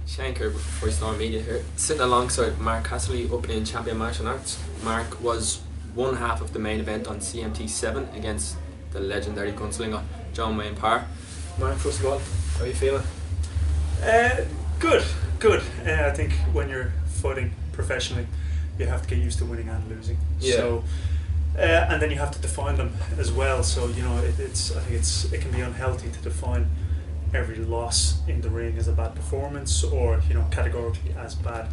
Shane Kerber from Fightstore Media here, sitting alongside Mark Casserly, opening champion martial arts. Mark was one half of the main event on CMT 7 against the legendary gunslinger Wayne Parr. Mark, first of all, how are you feeling? Good. I think when you're fighting professionally, you have to get used to winning and losing. Yeah. So, and then you have to define them as well. So I think it can be unhealthy to define every loss in the ring as a bad performance, or categorically as bad.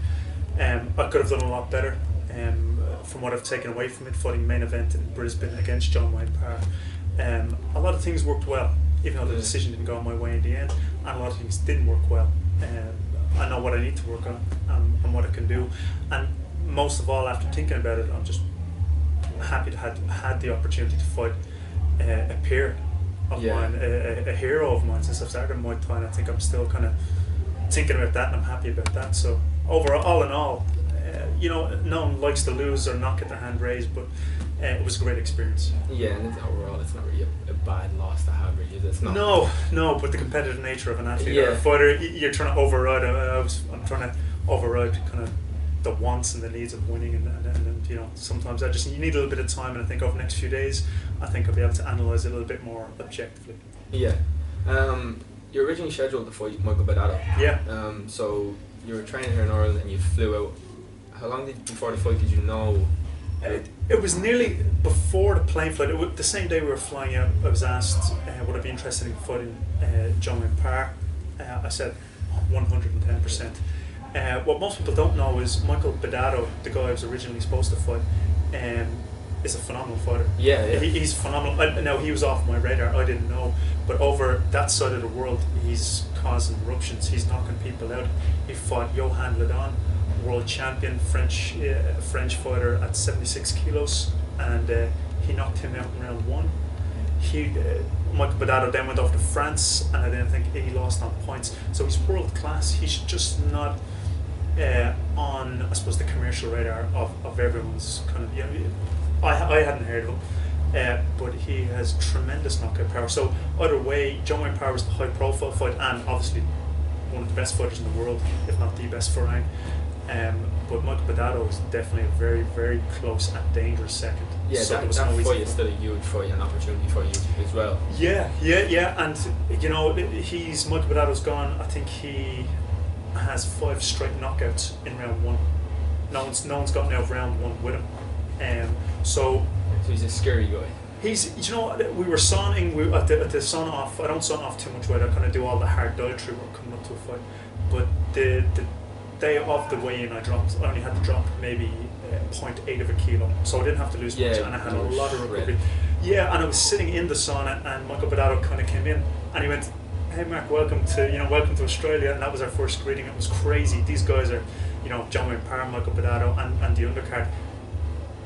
I could have done a lot better. From what I've taken away from it, fighting main event in Brisbane against Wayne Parr, a lot of things worked well, even though the decision didn't go my way in the end, and a lot of things didn't work well. I know what I need to work on, and what I can do, and most of all, after thinking about it, I'm just happy to have had the opportunity to fight a peer of mine, a hero of mine since I've started Muay Thai, and I think I'm still kind of thinking about that, and I'm happy about that. So overall, all in all, no one likes to lose or not get their hand raised, but it was a great experience. Yeah, and overall, it's not really a bad loss to have, really. It's not. No, but the competitive nature of an athlete or a fighter, you're trying to override. I'm trying to override kind of the wants and the needs of winning, and sometimes you need a little bit of time, and I think over the next few days, I think I'll be able to analyse it a little bit more objectively. Yeah. You're originally scheduled to fight Michael Badado. Yeah. So you were training here in Ireland and you flew out. How long before the fight did you know? It was nearly before the plane flight. The same day we were flying out, I was asked would I be interested in fighting Wayne Parr. I said 110%. What most people don't know is Michael Badado, the guy I was originally supposed to fight, is a phenomenal fighter. Yeah. He's phenomenal. Now, he was off my radar, I didn't know, but over that side of the world, he's causing eruptions. He's knocking people out. He fought Johan Ledon, world champion, French fighter at 76 kilos, and he knocked him out in round one. Michael Badado then went off to France, and I didn't think he lost on points. So he's world class. He's just not on, I suppose, the commercial radar of everyone's kind of. I hadn't heard of him, but he has tremendous knockout power. So either way, Wayne Parr was the high profile fight, and obviously one of the best fighters in the world, if not the best Farang. But Michael Badado is definitely a very, very close and dangerous second. Yeah, so that fight is still a huge fight and opportunity for you as well. Yeah, and Michael Badado's gone. I think he has 5 straight knockouts in round one. No one's gotten out of round one with him. So he's a scary guy. He's, we were sauning. At the sawn off. I don't sawn off too much weight. I kind of do all the hard dietary work coming up to a fight. But the day of the weigh-in, I only had to drop maybe 0.8 of a kilo, so I didn't have to lose much, and I had a lot of recovery. Yeah, and I was sitting in the sauna, and Michael Badado kind of came in, and he went, "Hey Mark, welcome to Australia," and that was our first greeting. It was crazy. These guys are, Wayne Parr, Michael Badado, and the undercard,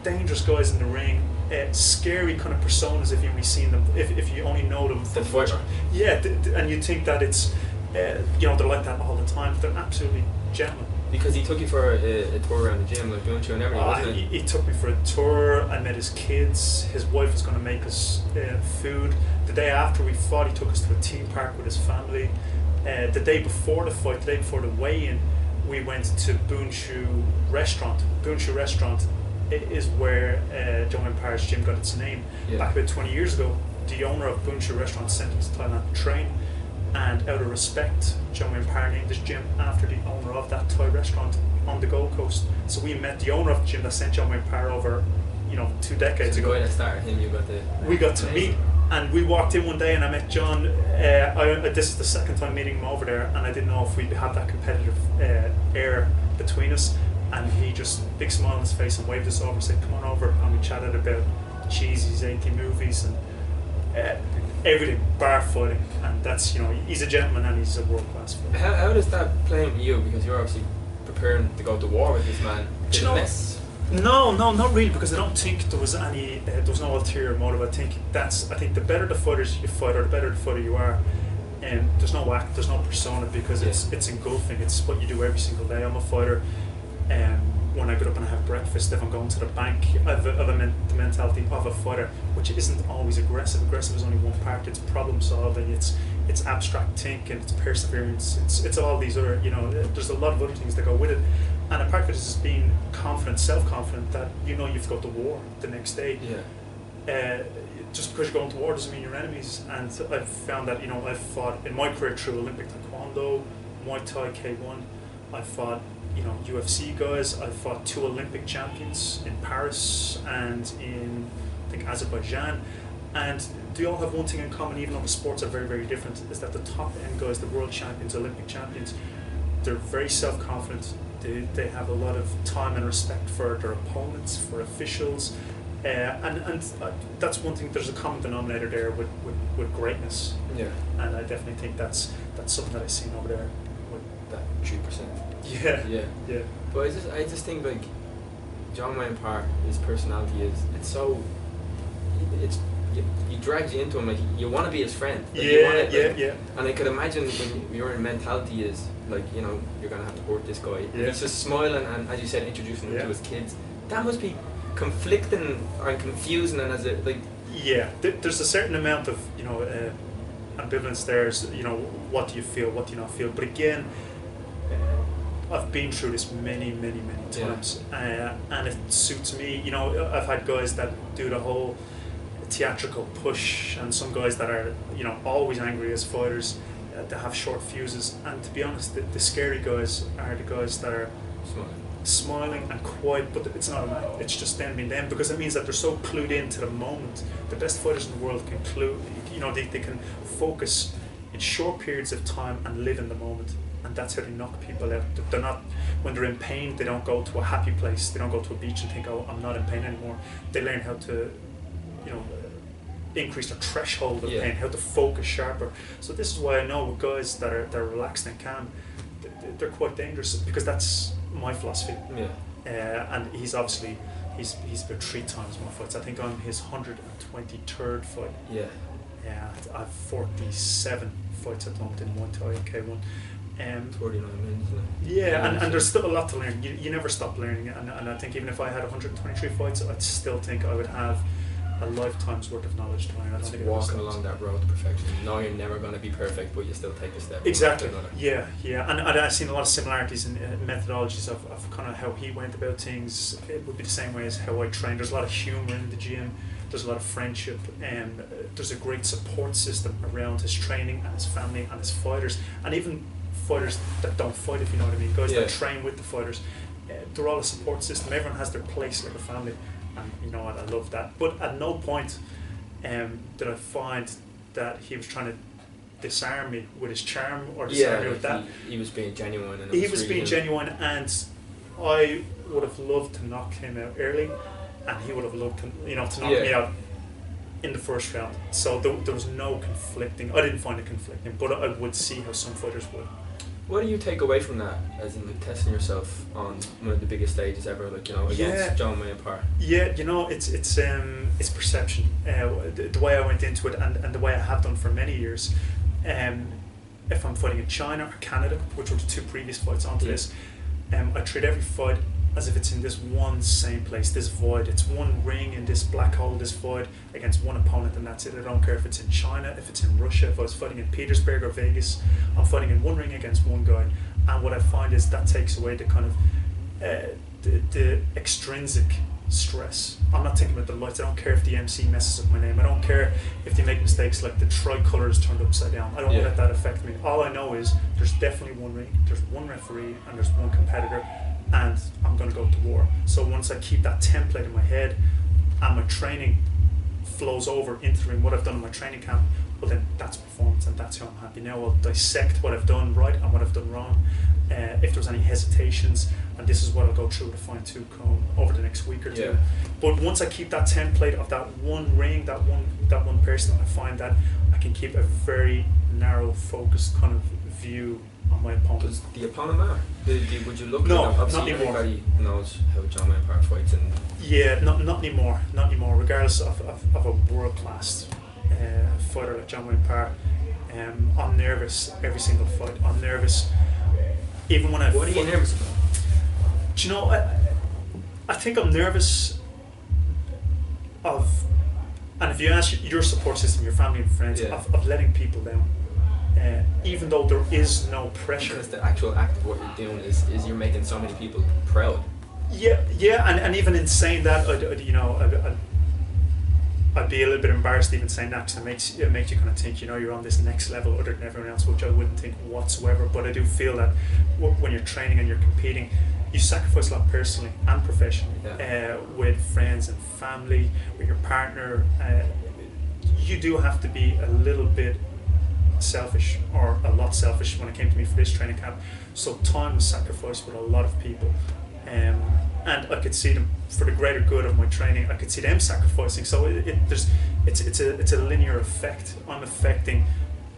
dangerous guys in the ring. Scary kind of personas if you only seen them, if you only know them. The fighter. Yeah, and you think that it's, they're like that all the time. They're absolutely gentlemen. Because he took you for a tour around the gym, like Bunchu and everything, wasn't he took me for a tour. I met his kids. His wife was going to make us food. The day after we fought, he took us to a theme park with his family. The day before the fight, the day before the weigh-in, we went to Bunchu Restaurant. Bunchu Restaurant is where Wayne Parr's gym got its name. Yeah. Back about 20 years ago, the owner of Bunchu Restaurant sent him to Thailand to train. And out of respect, Wayne Parr named his gym after the owner of that Thai restaurant on the Gold Coast. So we met the owner of the gym that sent Wayne Parr over, 2 decades ago. The guy that started him, we got to meet, and we walked in one day, and I met John. This is the second time meeting him over there, and I didn't know if we'd have that competitive air between us. And he just, big smile on his face, and waved us over and said, "Come on over." And we chatted about cheesies, 80 movies, and everything, bar fighting, and that's, he's a gentleman and he's a world class fighter. How does that play on you? Because you're obviously preparing to go to war with this man. No, not really, because I don't think there was any. There was no ulterior motive. I think the better the fighters you fight, or the better the fighter you are, and there's no act, there's no persona, because it's engulfing. It's what you do every single day. I'm a fighter. When I get up and I have breakfast, if I'm going to the bank, I have the mentality of a fighter, which isn't always aggressive. Aggressive is only one part. It's problem solving. It's it's abstract thinking, it's perseverance, it's all these other, there's a lot of other things that go with it. And a part of it is being confident, self-confident that you've got to war the next day. Just because you're going to war doesn't mean you're enemies. And I've found that, I've fought in my career through Olympic Taekwondo, Muay Thai, K1. I've fought, UFC guys. I've fought 2 Olympic champions in Paris and in, I think, Azerbaijan. And they all have one thing in common, even though the sports are very, very different, is that the top end guys, the world champions, Olympic champions, they're very self-confident. They have a lot of time and respect for their opponents, for officials. And that's one thing, there's a common denominator there with greatness. Yeah. And I definitely think that's something that I've seen over there with that 3%. Yeah. But I just think like John Wayne Parr, his personality is he drags you into him, like you want to be his friend. Like, yeah. And I could imagine when your mentality is like, you're gonna have to hurt this guy. And he's just smiling and, as you said, introducing him to his kids. That must be conflicting and confusing, and there's a certain amount of ambivalence there. What do you feel, what do you not feel? But again, I've been through this many times, and it suits me. I've had guys that do the whole theatrical push, and some guys that are always angry as fighters, that have short fuses. And to be honest, the scary guys are the guys that are smiling and quiet, but it's not an act, it's just them being them, because it means that they're so clued into the moment. The best fighters in the world can they can focus in short periods of time and live in the moment, and that's how they knock people out. They're not, when they're in pain, they don't go to a happy place, they don't go to a beach and think, oh, I'm not in pain anymore. They learn how to increase their threshold of pain, how to focus sharper. So this is why I know with guys that are relaxed and calm, they're quite dangerous, because that's my philosophy. And he's obviously he's about 3 times more fights. I think I'm his 123rd fight. I've 47 fights at the moment in Muay Thai and K1. 49 minutes, isn't it? And there's still a lot to learn. You never stop learning, and I think even if I had 123 fights, I'd still think I would have a lifetime's worth of knowledge to learn. I don't think walking along that road to perfection. No, you're never going to be perfect, but you still take a step. Exactly. And I've seen a lot of similarities in methodologies of kind of how he went about things. It would be the same way as how I train. There's a lot of humour in the gym. There's a lot of friendship, and there's a great support system around his training and his family and his fighters, and even fighters that don't fight, if you know what I mean. Guys that train with the fighters. They're all a support system. Everyone has their place like a family. And you know what, I love that. But at no point did I find that he was trying to disarm me with his charm or disarm me with that. He was being genuine. And he was being genuine, and I would have loved to knock him out early, and he would have loved to knock me out in the first round. So there was no conflicting. I didn't find it conflicting, but I would see how some fighters would. What do you take away from that, as in like testing yourself on one of the biggest stages ever, like against John Wayne Parr? It's perception. The way I went into it, and the way I have done for many years. If I'm fighting in China or Canada, which were the 2 previous fights onto this, I treat every fight as if it's in this one same place, this void. It's one ring in this black hole, this void, against one opponent, and that's it. I don't care if it's in China, if it's in Russia, if I was fighting in Petersburg or Vegas. I'm fighting in one ring against one guy, and what I find is that takes away the kind of the extrinsic stress. I'm not thinking about the lights. I don't care if the MC messes up my name. I don't care if they make mistakes like the tricolour is turned upside down. I don't let that affect me. All I know is there's definitely one ring, there's one referee, and there's one competitor, and I'm going to go to war. So once I keep that template in my head and my training flows over into the ring, what I've done in my training camp, well then that's performance, and that's how I'm happy. Now I'll dissect what I've done right and what I've done wrong. If there's any hesitations, and this is what I'll go through with a fine tooth comb over the next week or 2. But once I keep that template of that one ring, that one person, I find that I can keep a very narrow, focused kind of view on my opponent. Does the opponent matter? Would you look at them? Obviously not anymore. Everybody knows how John Wayne Parr fights, and not anymore. Regardless of a world class fighter like John Wayne Parr, I'm nervous every single fight. I'm nervous. Even when what are you nervous about? Do you know, I think I'm nervous of, and if you ask your support system, your family and friends, of letting people down. even though there is no pressure. Because the actual act of what you're doing is you're making so many people proud. Yeah, and even in saying that, I'd be a little bit embarrassed even saying that, because it makes you kind of think, you're on this next level other than everyone else, which I wouldn't think whatsoever. But I do feel that when you're training and you're competing, you sacrifice a lot personally and professionally, with friends and family, with your partner. You do have to be a little bit selfish, or a lot selfish, when it came to me for this training camp. So time was sacrificed with a lot of people, and I could see them, for the greater good of my training, I could see them sacrificing. So it's a linear effect. I'm affecting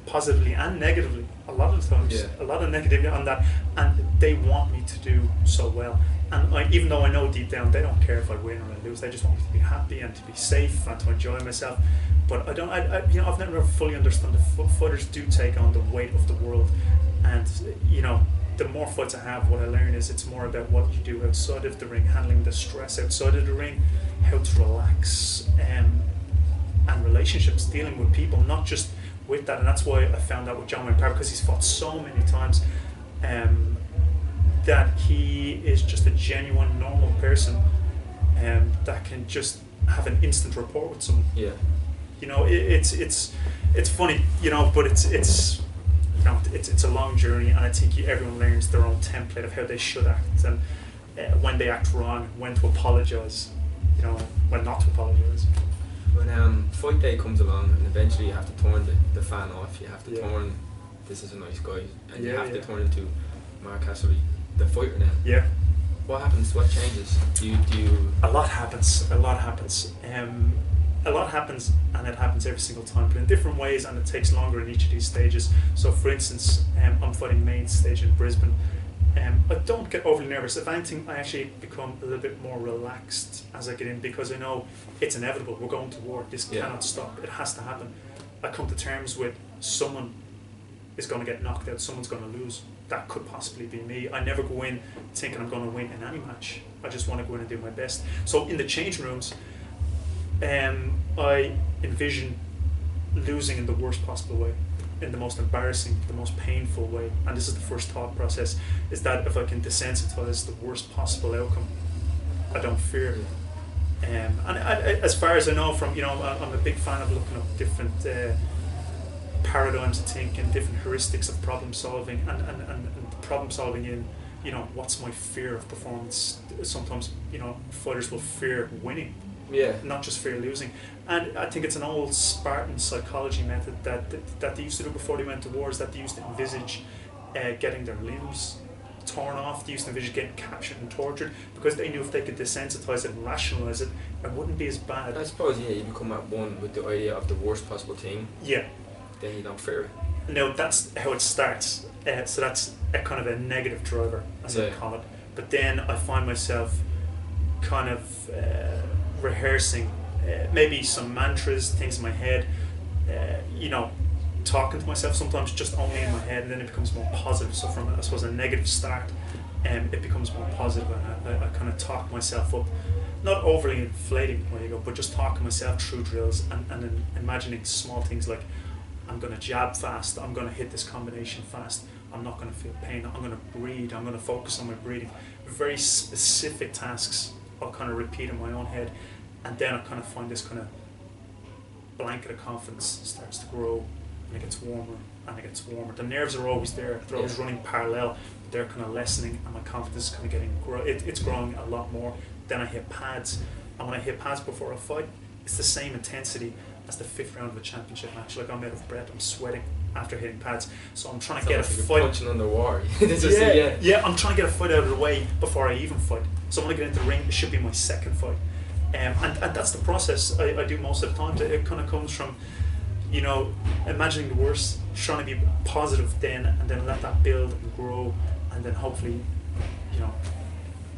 positively and negatively a lot of the times, a lot of negativity on that, and they want me to do so well. And even though I know deep down they don't care if I win or I lose, they just want me to be happy and to be safe and to enjoy myself. But I've never fully understood that fighters do take on the weight of the world, and the more fights I have, what I learn is it's more about what you do outside of the ring, handling the stress outside of the ring, how to relax, and relationships, dealing with people, not just with that. And that's why I found out with Wayne Parr, because he's fought so many times, that he is just a genuine, normal person, that can just have an instant rapport with someone. Yeah. It's funny, but it's a long journey, and I think everyone learns their own template of how they should act, and when they act wrong, when to apologise, when not to apologise. When fight day comes along, and eventually you have to turn the fan off, you have to turn, this is a nice guy, and you have to turn into Mark Casserly, the fighter now. Yeah. What happens? What changes? Do you? A lot happens. A lot happens, and it happens every single time, but in different ways, and it takes longer in each of these stages. So, for instance, I'm fighting main stage in Brisbane. I don't get overly nervous. If anything, I actually become a little bit more relaxed as I get in, because I know it's inevitable. We're going to war. This cannot stop. It has to happen. I come to terms with someone is going to get knocked out. Someone's going to lose. That could possibly be me. I never go in thinking I'm going to win in any match. I just want to go in and do my best. So in the changing rooms, I envision losing in the worst possible way, in the most embarrassing, the most painful way. And this is the first thought process, is that if I can desensitize the worst possible outcome, I don't fear it. And as far as I know from, I'm a big fan of looking up different paradigms of thinking, different heuristics of problem solving, and problem solving in, what's my fear of performance. Sometimes, fighters will fear winning. Yeah. Not just fear losing. And I think it's an old Spartan psychology method that they used to do before they went to wars, that they used to envisage getting their limbs torn off. They used to envisage getting captured and tortured, because they knew if they could desensitize it and rationalize it, it wouldn't be as bad. I suppose, you become at one with the idea of the worst possible team. Yeah. Then you don't fear it. No, that's how it starts. So that's a kind of a negative driver, as I call it. But then I find myself kind of rehearsing maybe some mantras, things in my head, talking to myself, sometimes just only in my head, and then it becomes more positive. So from, I suppose, a negative start, it becomes more positive, and I kind of talk myself up, not overly inflating my ego, but just talking myself through drills, and then imagining small things like, I'm going to jab fast, I'm going to hit this combination fast, I'm not going to feel pain, I'm going to breathe, I'm going to focus on my breathing. Very specific tasks I'll kind of repeat in my own head, and then I kind of find this kind of blanket of confidence starts to grow, and it gets warmer and it gets warmer. The nerves are always there, they're always running parallel, but they're kind of lessening, and my confidence is kind of getting it's growing a lot more. Then I hit pads, and when I hit pads before a fight, it's the same intensity as the 5th round of a championship match. Like, I'm out of breath, I'm sweating after hitting pads, so I'm trying to get a fight. Punching on the war. I'm trying to get a fight out of the way before I even fight. So when I get into the ring, it should be my second fight, and that's the process I do most of the time. It kind of comes from, imagining the worst, trying to be positive then, and then let that build and grow, and then hopefully,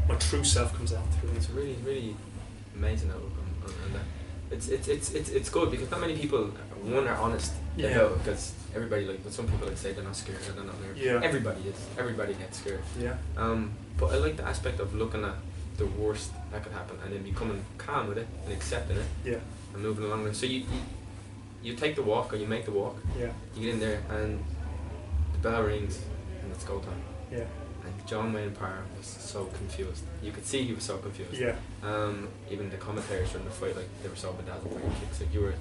my true self comes out through. It's really, really amazing outlook on that. It's good, because not many people, one, are honest about it, because everybody, but some people say they're not scared or they're not nervous. Yeah. Everybody gets scared. Yeah. But I like the aspect of looking at the worst that could happen, and then becoming calm with it and accepting it. Yeah. And moving along. And so you take the walk, or you make the walk. Yeah. You get in there, and bell rings and it's go time. Yeah. And John Wayne Parr was so confused. You could see he was so confused. Yeah. Even the commentators during the fight, like, they were so bedazzled by your kicks. Like, you were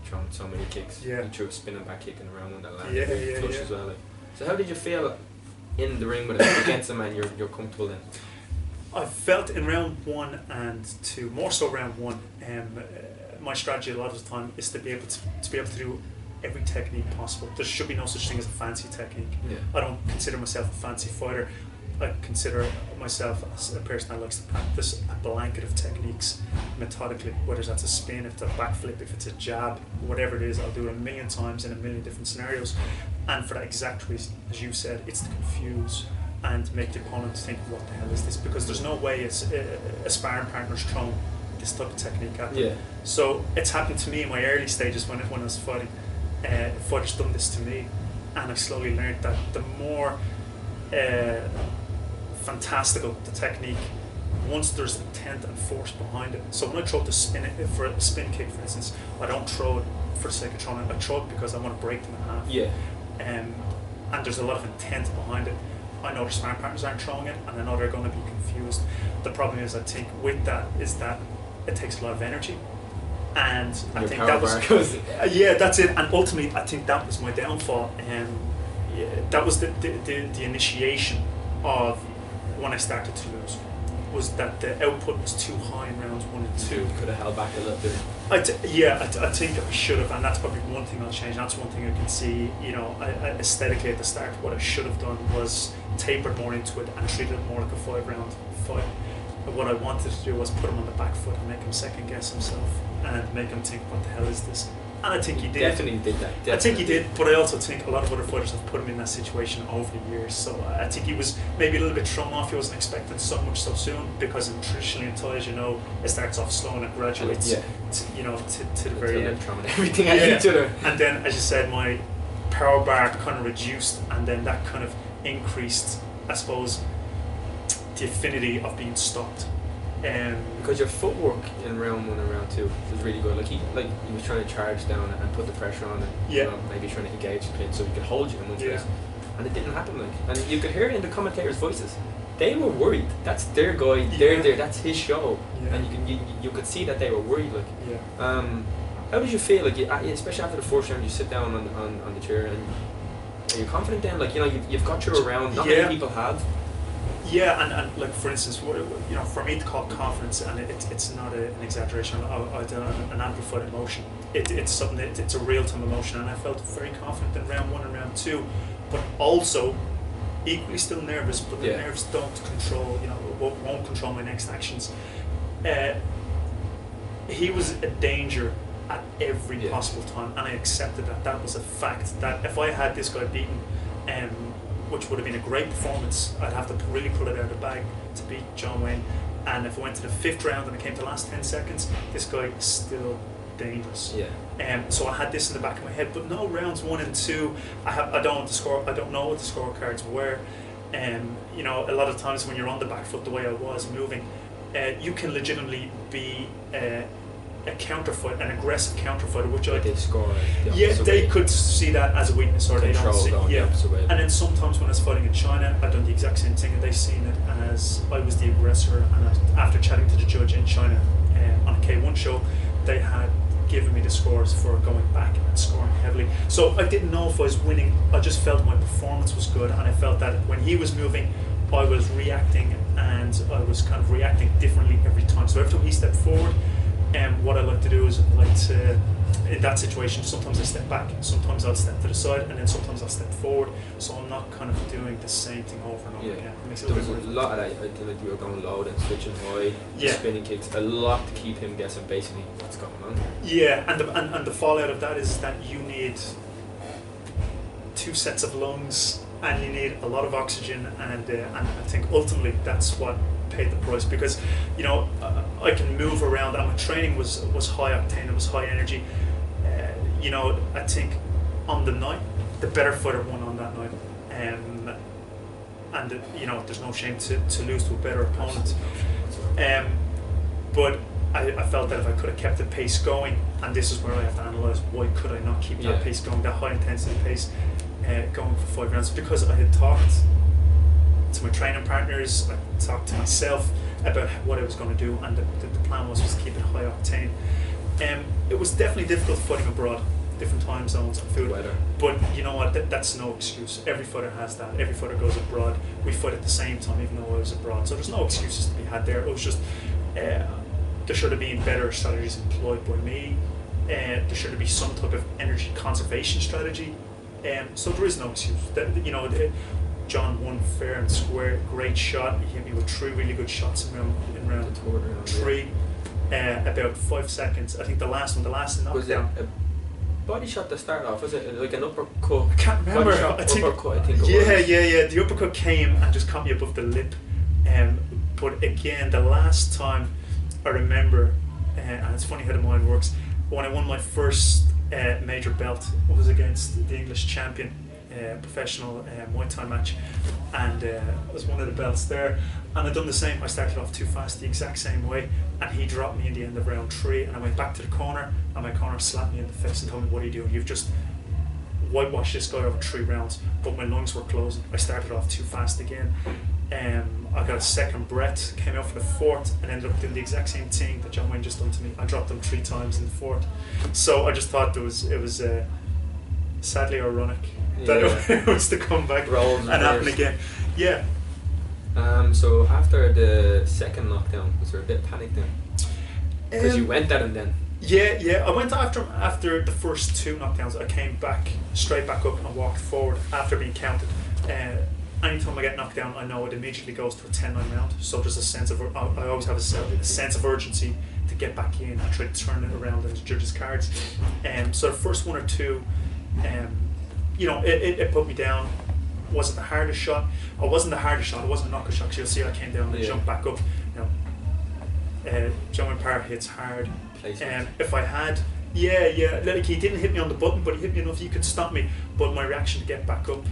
throwing so many kicks. Yeah. You threw a spinning back kick in the round one that landed. Yeah, Flush yeah. as well. Like. So how did you feel in the ring with it against him, and you're comfortable in? I felt in round 1 and 2, more so round 1, my strategy a lot of the time is to be able to do every technique possible. There should be no such thing as a fancy technique. Yeah. I don't consider myself a fancy fighter. I consider myself as a person that likes to practice a blanket of techniques methodically, whether that's a spin, if it's a backflip, if it's a jab, whatever it is, I'll do it a million times in a million different scenarios. And for that exact reason, as you said, it's to confuse and make the opponent think, what the hell is this? Because there's no way a sparring partner's thrown this type of technique at them. Yeah. So it's happened to me in my early stages when I was fighting. Fighters done this to me, and I slowly learned that the more fantastical the technique, once there's intent and force behind it. So when I throw for a spin kick, for instance, I don't throw it for the sake of throwing it. I throw it because I want to break them in half. Yeah. And there's a lot of intent behind it. I know the sparring partners aren't throwing it, and I know they're going to be confused. The problem is, I think, with that is that it takes a lot of energy, and I think that was yeah, that's it. And ultimately, I think that was my downfall, and that was the initiation of when I started to lose. Was that the output was too high in rounds 1 and 2. Could have held back a little bit. I think I should have, and that's probably one thing I'll change. That's one thing I can see. You know, aesthetically at the start, what I should have done was tapered more into it and treated it more like a 5-round fight. But what I wanted to do was put him on the back foot and make him second guess himself and make him think, what the hell is this? And I think he did. Definitely did that. Definitely. I think he did, but I also think a lot of other fighters have put him in that situation over the years. So I think he was maybe a little bit thrown off. He wasn't expecting so much so soon, because traditionally in Thai, as you know, it starts off slow and it graduates, to the very end. Throwing everything at each other. And then, as you said, my power bar kind of reduced, and then that kind of increased, I suppose, the affinity of being stopped. Because your footwork in round 1 and round 2 was really good. Like he was trying to charge down and put the pressure on, and maybe trying to engage the clinch so he could hold you in one place. And it didn't happen. Like, and you could hear it in the commentators' voices. They were worried. That's their guy. They're there. That's his show. And you could see that they were worried. Like, how did you feel? Like, especially after the first round, you sit down on the chair, and are you confident then? Like, you've got through a round. Not many people have. Yeah, and like, for instance, for me to call confidence, and it's not an exaggeration, an amplified emotion. It's something. It's a real-time emotion, and I felt very confident in round 1 and round 2, but also equally still nervous. But the nerves don't control, won't control my next actions. He was a danger at every possible time, and I accepted that. That was a fact. That if I had this guy beaten, which would have been a great performance, I'd have to really pull it out of the bag to beat John Wayne. And if I went to the 5th round and it came to the last 10 seconds, this guy is still dangerous. So I had this in the back of my head. But no, rounds 1 and 2, I don't know what the scorecards were. A lot of times when you're on the back foot the way I was moving, you can legitimately be a counterfight, an aggressive counterfighter, which they score. They could see that as a weakness, or they don't see. And then sometimes when I was fighting in China, I'd done the exact same thing, and they seen it as I was the aggressor. And after chatting to the judge in China on a K1 show, they had given me the scores for going back and scoring heavily. So I didn't know if I was winning. I just felt my performance was good, and I felt that when he was moving, I was reacting, and I was kind of reacting differently every time. So every time he stepped forward, what I like to do is in that situation, sometimes I step back, sometimes I'll step to the side, and then sometimes I'll step forward. So I'm not kind of doing the same thing over and over again. It makes it there was a lot of that. I feel like you were going low and switching high, spinning kicks, a lot to keep him guessing basically what's going on. Yeah, and the fallout of that is that you need 2 sets of lungs, and you need a lot of oxygen, and I think ultimately that's what paid the price, because I can move around, and my training was high octane, it was high energy. I think on the night, the better fighter won on that night, and there's no shame to lose to a better opponent. But I felt that if I could have kept the pace going, and this is where I have to analyse, why could I not keep that pace going, that high intensity pace. going for 5 rounds because I had talked to my training partners, I talked to myself about what I was going to do, and the plan was just keep it high octane. It was definitely difficult fighting abroad, different time zones and food. Weather. But you know what? That's no excuse. Every fighter has that. Every fighter goes abroad. We fight at the same time, even though I was abroad. So there's no excuses to be had there. It was just there should have been better strategies employed by me. There should have been some type of energy conservation strategy. So there is no excuse. John won fair and square. Great shot. He hit me with 3 really good shots in round 3. About 5 seconds. I think the last knockdown. Was it a body shot to start off? Was it like an uppercut? I can't remember. Body shot, uppercut, I think it was. Yeah. The uppercut came and just caught me above the lip. But again, the last time I remember, and it's funny how the mind works, when I won my first major belt, it was against the English champion. Professional Muay Thai match, and it was one of the belts there, and I'd done the same. I started off too fast the exact same way, and he dropped me in the end of round 3, and I went back to the corner, and my corner slapped me in the face and told me, "What are you doing? You've just whitewashed this guy over 3 rounds." But my lungs were closing. I started off too fast again. I got a second breath, came out for the 4th, and ended up doing the exact same thing that John Wayne just done to me. I dropped him 3 times in the 4th. So I just thought it was sadly ironic that it was to come back and happen again. Yeah. So after the second knockdown, was there a bit of panic then? Because you went there and then. Yeah. I went after the first 2 knockdowns. I came straight back up and walked forward after being counted. Anytime I get knocked down, I know it immediately goes to a 10-9 round. So there's a sense of I always have a sense of urgency to get back in and try to turn it around in the judges' cards. So the first 1 or 2. It put me down. Was it the hardest shot? It wasn't the hardest shot. It wasn't a knockout shot. You'll see I came down and jumped back up. Wayne Parr hits hard. If I had, like he didn't hit me on the button, but he hit me enough he could stop me. But my reaction to get back up,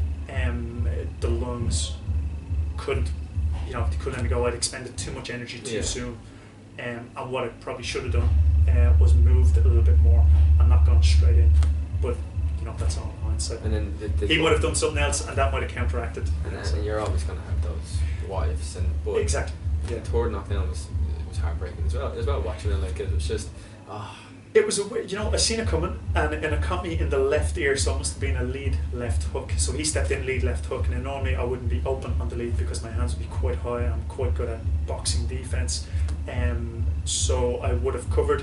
the lungs couldn't let me go. I'd expended too much energy too soon, and what I probably should have done was moved a little bit more and not gone straight in. But that's all hindsight. And then he might have done something else, and that might have counteracted. And you're always going to have those wives, but exactly. The 3rd knockdown was heartbreaking as well. Watching it like it was just. It was I seen it coming, and it caught me in the left ear, so it must have been a lead left hook. So he stepped in lead left hook, and then normally I wouldn't be open on the lead because my hands would be quite high. I'm quite good at boxing defense, so I would have covered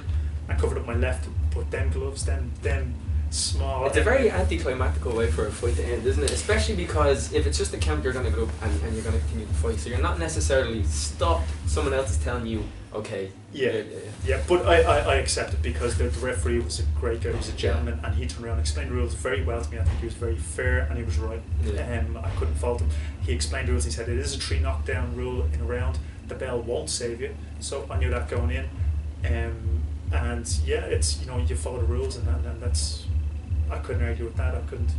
up my left, put them gloves, then small. It's a very anticlimactic way for a fight to end, isn't it? Especially because if it's just a count, you're going to go up and you're going to continue the fight. So you're not necessarily stopped. Someone else is telling you, okay. Yeah. But I accept it because the referee was a great guy. He was a gentleman, and he turned around and explained the rules very well to me. I think he was very fair, and he was right. I couldn't fault him. He explained the rules. He said it is a 3 knockdown rule in a round. The bell won't save you. So I knew that going in. And it's you follow the rules, and that's. I couldn't argue with that. I couldn't.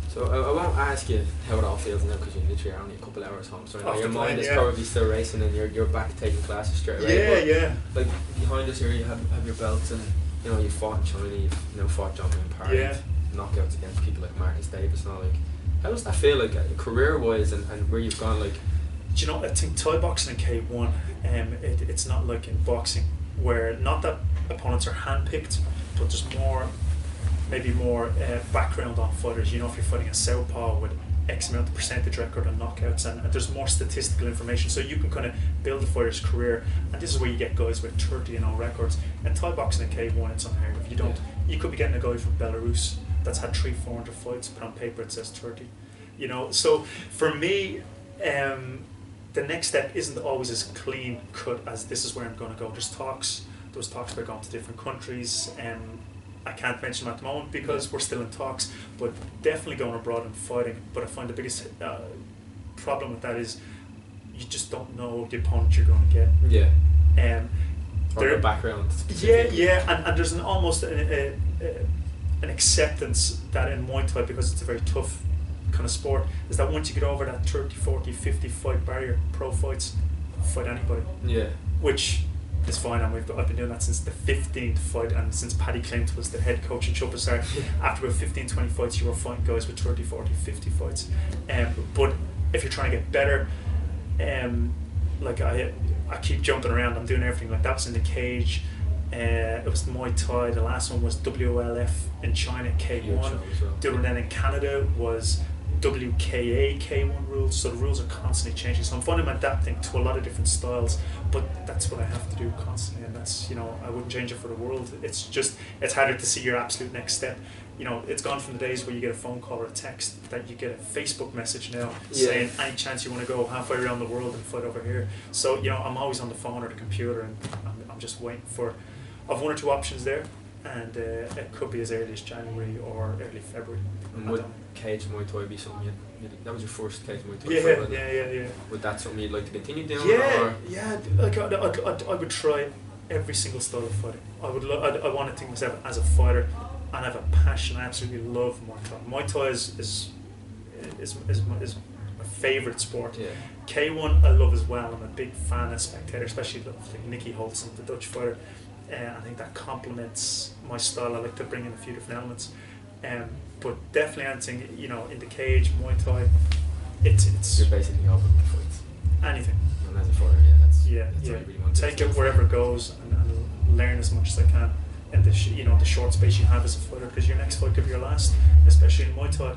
So I won't ask you how it all feels now because you're literally only a couple hours home. So I know your mind is probably still racing, and you're back taking classes straight away. Yeah. Like behind us here, you have your belts, and you fought in China. You've fought John Wayne Parr. Knockouts against people like Marcus Davis and all. Like, how does that feel? Like career-wise, and where you've gone? Like, I think Thai boxing and K1, it's not like in boxing where not that opponents are handpicked, but there's maybe more background on fighters. If you're fighting a southpaw with X amount of percentage record on knockouts, and there's more statistical information, so you can kind of build a fighter's career. And this is where you get guys with 30 and all records. And Thai boxing and K1, it's unheard of. You could be getting a guy from Belarus that's had 300-400 fights, but on paper it says 30. So for me, the next step isn't always as clean cut as this is where I'm going to go. There was talks about going to different countries. I can't mention them at the moment because we're still in talks, but definitely going abroad and fighting. But I find the biggest problem with that is you just don't know the opponent you're going to get. Yeah. Or their background. And there's almost an acceptance that in Muay Thai, because it's a very tough kind of sport, is that once you get over that 30, 40, 50 fight barrier, pro fights, fight anybody. Yeah. Which is fine, and I've been doing that since the 15th fight, and since Paddy Clint was the head coach in Chuppasar, after about 15-20 fights you were fighting guys with 30, 40, 50 fights. But if you're trying to get better, like I keep jumping around, I'm doing everything. Like that was in the cage, it was Muay Thai, the last one was WLF in China, K1, the other one then in Canada was WKA K1 rules, so the rules are constantly changing, so I'm finding I'm adapting to a lot of different styles, but that's what I have to do constantly, and that's, you know, I wouldn't change it for the world. It's just, it's harder to see your absolute next step. You know, it's gone from the days where you get a phone call or a text that you get a Facebook message now saying any chance you want to go halfway around the world and fight over here. So, you know, I'm always on the phone or the computer, and I'm just waiting for, I've one or two options there, and it could be as early as January or early February. And would cage Muay Thai be something that was your first cage Muay Thai? Yeah. Would that something you'd like to continue doing? Yeah. Like I would try every single style of fighting. I want to think of myself as a fighter, and I have a passion. I absolutely love Muay Thai. Muay Thai is my favourite sport. Yeah. K1 I love as well. I'm a big fan, a spectator, especially like Nicky Holson, the Dutch fighter. I think that complements my style. I like to bring in a few different elements. But definitely anything, you know, in the cage, Muay Thai, it's you're basically open to fights. Anything. And as a fighter, that's what you really want to take do. it wherever it goes, and learn as much as I can in the the short space you have as a fighter, because your next fight could be your last, especially in Muay Thai.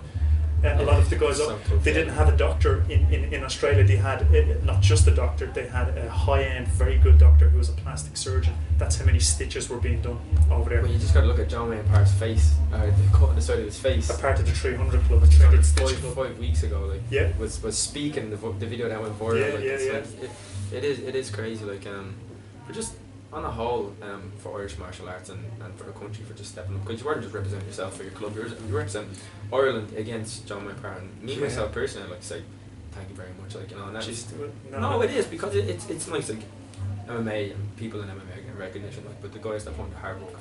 A lot of the guys they didn't have a doctor in Australia. They had not just a doctor, they had a high-end, very good doctor who was a plastic surgeon. That's how many stitches were being done over there. Well, you just got to look at John Wayne Parr's face, the cut on the side of his face. A part of the 300 Club, a 300 Stitch Club. 5 weeks ago, like, yeah, was speaking the video that went viral. It is crazy. Like, for just on a whole, for Irish martial arts and for the country, for just stepping up, because you weren't just representing yourself for your club, you representing Ireland against John Wayne Parr. And me myself personally, I'd like to say thank you very much. Like, you know, and that is, it is, because it's nice, like MMA and people in MMA getting recognition, like, but the guys that put the hard work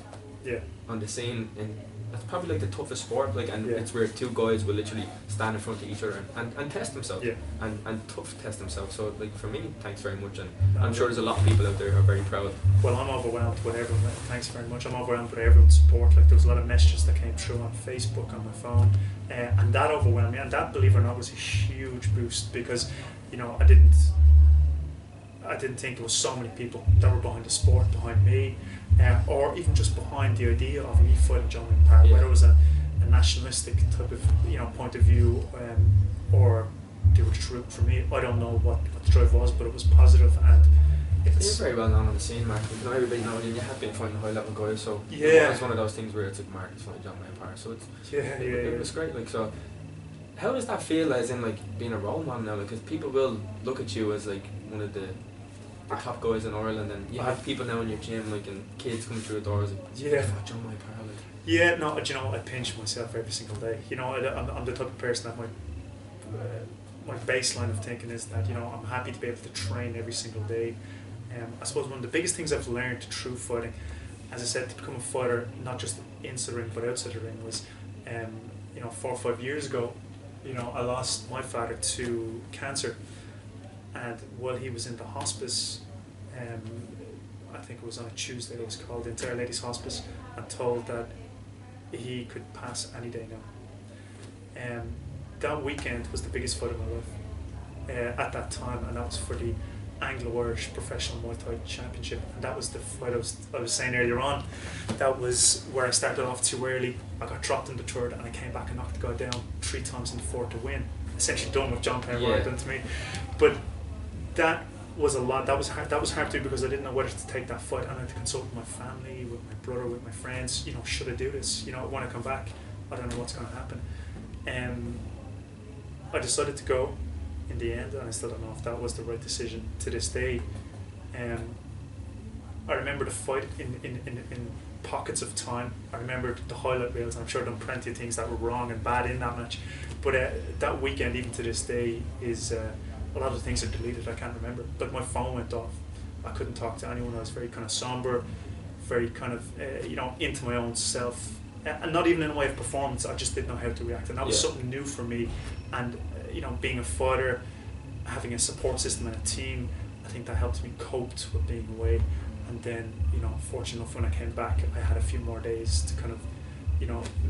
on the scene, and that's probably like the toughest sport, like, and it's where two guys will literally stand in front of each other and test themselves, and tough test themselves. So, like, for me, thanks very much, and I'm sure there's a lot of people out there who are very proud. Well, I'm overwhelmed with everyone. Thanks very much. I'm overwhelmed with everyone's support. Like, there was a lot of messages that came through on Facebook, on my phone, and that overwhelmed me. And that, believe it or not, was a huge boost, because, you know, I didn't think there was so many people that were behind the sport, behind me, or even just behind the idea of me fighting John Wayne Parr, whether it was a nationalistic type of point of view, or they were just rooting for me. I don't know what the drive was, but it was positive, and it's you're very well known on the scene, Mark. You know, everybody knows you. You have been fighting high level guys, so it's one of those things where it's like Mark is fighting John Wayne Parr, so it's it was great. Like, so how does that feel, as in, like, being a role model now? Because people will look at you as like one of the top guys in Ireland, and you have people now in your gym, like, and kids coming through the doors, like, John Wayne Parr, like. Yeah, no, you know, I pinch myself every single day. You know, I'm the type of person that my baseline of thinking is that, you know, I'm happy to be able to train every single day. I suppose one of the biggest things I've learned through fighting, as I said, to become a fighter, not just inside the ring but outside the ring, was, 4 or 5 years ago, you know, I lost my father to cancer, and while he was in the hospice, I think it was on a Tuesday, I was called into Our Lady's Hospice and told that he could pass any day now. That weekend was the biggest fight of my life at that time, and that was for the Anglo-Irish Professional Muay Thai Championship, and that was the fight I was saying earlier on. That was where I started off too early. I got dropped in the third, and I came back and knocked the guy down 3 times in the fourth to win. Essentially done what John Penn had done to me. But that was a lot. That was hard to do, because I didn't know whether to take that fight, and I had to consult with my family, with my brother, with my friends. You know, should I do this? You know, when I come back, I don't know what's going to happen. I decided to go in the end, and I still don't know if that was the right decision to this day. I remember the fight in pockets of time. I remember the highlight reels, and I'm sure I've done plenty of things that were wrong and bad in that match. But that weekend, even to this day, is a lot of things are deleted. I can't remember. But my phone went off. I couldn't talk to anyone. I was very kind of somber, very kind of into my own self, and not even in a way of performance. I just didn't know how to react, and that was something new for me. And being a fighter, having a support system and a team, I think that helped me cope with being away. and then fortunate enough when I came back, I had a few more days to kind of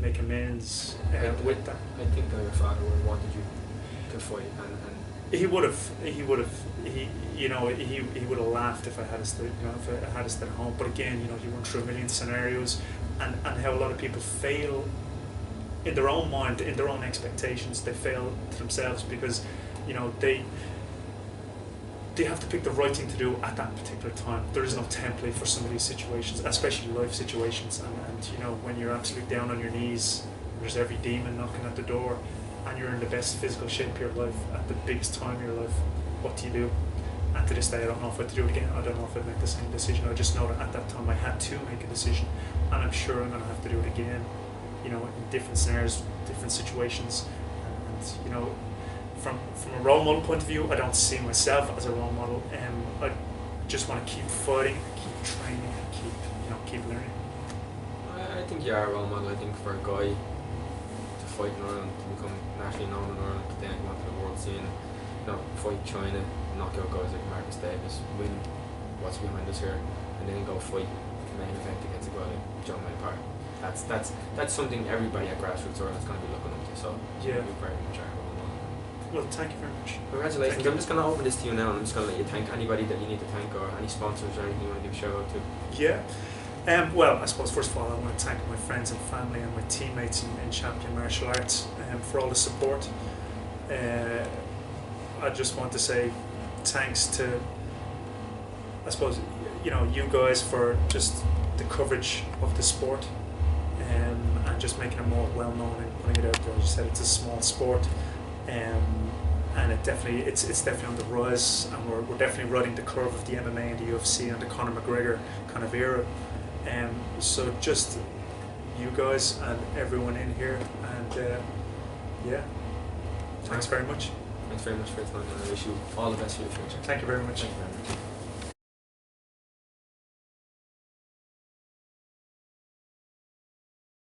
make amends with that. I think that your father would have wanted you to fight, and he would have he would have laughed if I had stayed at home. But again, you run through a million scenarios, and how a lot of people fail in their own mind, in their own expectations. They fail to themselves because they have to pick the right thing to do at that particular time. There is no template for some of these situations, especially life situations. And when you're absolutely down on your knees, there's every demon knocking at the door, and you're in the best physical shape of your life at the biggest time of your life. What do you do? And to this day, I don't know if I'd do it again. I don't know if I'd make the same decision. I just know that at that time I had to make a decision, and I'm sure I'm going to have to do it again. In different scenarios, different situations, and from a role model point of view, I don't see myself as a role model. I just want to keep fighting, keep training, and keep learning. I think you are a role model. I think for a guy to fight in Ireland, to become nationally known in Ireland, to then go onto the world scene, fight China, knock out guys like Marcus Davis, win what's behind us here, and then go fight the main event against a guy like Wayne Parr. That's something everybody at grassroots Ireland is going to be looking up to. So yeah, you very much are. Well, thank you very much. Congratulations. I'm just going to open this to you now, and I'm just going to let you thank anybody that you need to thank, or any sponsors or anything you want to give a shout out to. Yeah. Well, I suppose first of all I want to thank my friends and family and my teammates in Champion Martial Arts for all the support. I just want to say thanks to, I suppose, you guys for just the coverage of the sport, and just making it more well known and putting it out there. As you said, it's a small sport. And it's definitely on the rise, and we're definitely riding the curve of the MMA and the UFC and the Conor McGregor kind of era. So just you guys and everyone in here, and thanks very much. Thanks very much for your time, and I wish you all the best for your future. Thank you very much. Thank you very much.